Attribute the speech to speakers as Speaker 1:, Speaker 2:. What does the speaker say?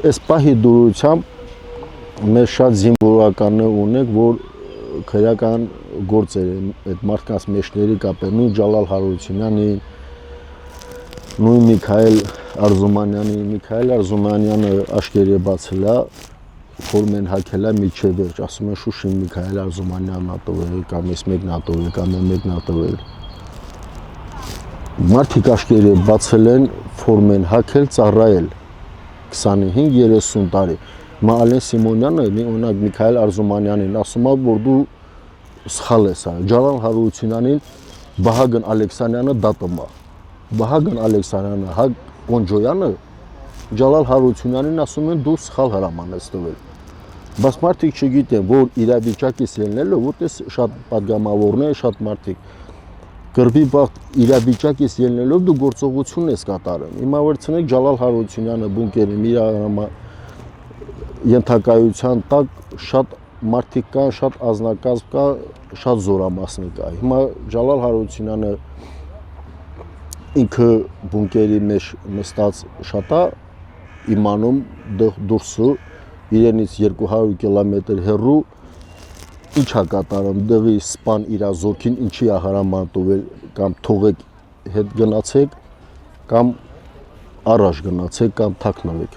Speaker 1: Այս պահի դուրությամբ մեր շատ զինվորականներ ունենք, որ քրեական գործեր են այդ մարդկանց մեջների կապել, նույն Ջալալ Հարությունյանի, նույն Միքայել Արզումանյանը աշկերի բացել է, ֆորմեն հագել է միջև վերջ, ասում են Շուշին Միքայել Արզումանյանն ա տվել, կամ ես մեկն ա տվել, կամ մեկն ա տվել։ Մարդիկ աշկերի բացել են, ֆորմեն հագել, ծառայել 25-30 տարի։ Հիմա Ալեն Սիմոնյանը, օրինակ Միքայել Արզումանյանին ասում է, որ դու սխալ ես, Ջալալ Հարությունյանին Վահագն Ալեքսանյանը դատում է։ Վահագն Ալեքսանյանը, Հակ Պոնջոյանը Ջալալ Հարությունյանին ասում են դու սխալ հրաման ես տվել։ Բայց մարդիկ չգիտեն, որ իրավիճակից ելնելով, որտես շատ պատգամավորներ, շատ մարդիկ կրվի բաղ իրավիճակից ելնելով դու գործողություն ես կատարում։ Հիմա վերցնեք Ջալալ Հարությունյանը բունկերին իր ենթակայության տակ շատ մարդիկ կան, շատ ազնագազմ կա, շատ զորամասնիկ կա։ Հիմա Ջալալ Հարությունյանը ինքը բունկերի մեջ նստած շատ է իմանում դուրսը իրենից 200 կիլոմետր հեռու ինչ է կատարում, դեղի սպան իր զորքին ինչի է հրաման տվել, կամ թողեք հետ գնացեք, կամ առաջ գնացեք, կամ թաքնվեք։